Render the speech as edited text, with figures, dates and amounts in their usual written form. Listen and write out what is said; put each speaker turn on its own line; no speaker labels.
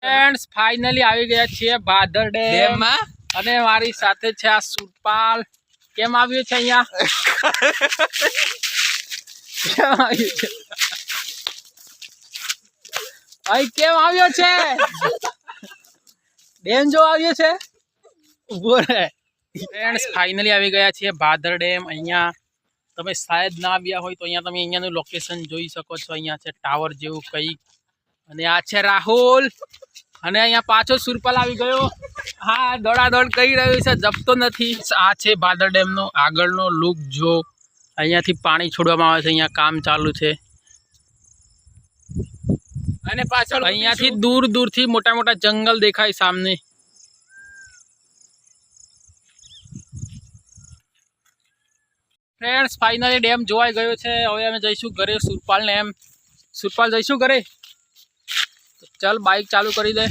Friends finally આવી ગયા છીએ ભાદર ડેમ માં અને મારી સાથે છે આ સુરપાલ. કેમ આવ્યો છે અહીંયા? કેમ આવ્યો છે? ડેમ જો આવ્યો છે. ઉભો રહે. ફ્રેન્ડ્સ ફાઇનલી આવી ગયા છીએ ભાદર ડેમ. અહીંયા તમે શાયદ ના આવ્યા હોય તો અહીંયા તમે અહીંયાનું લોકેશન જોઈ શકો છો. અહીંયા છે ટાવર જેવું કંઈક અને આ છે રાહુલ અને અહીંયા પાછો સુરપાલ આવી ગયો. હા, દોડાદોડ કરી રહ્યો છે, જપતો નથી. આ છે ભાદર ડેમનો આગળનો લુક. જો અહીંયાથી પાણી છોડવામાં આવે છે, અહીંયા કામ ચાલુ છે અને પાછળ અહીંયાથી દૂર દૂરથી મોટા મોટા જંગલ દેખાય સામને. ફ્રેન્ડ્સ ફાઇનલી ડેમ જોવાઈ ગયો છે. હવે અમે જઈશું ઘરે. સુરપાલ ને એમ સુરપાલ જઈશું ઘરે. ચાલ બાઇક ચાલુ કરી દે.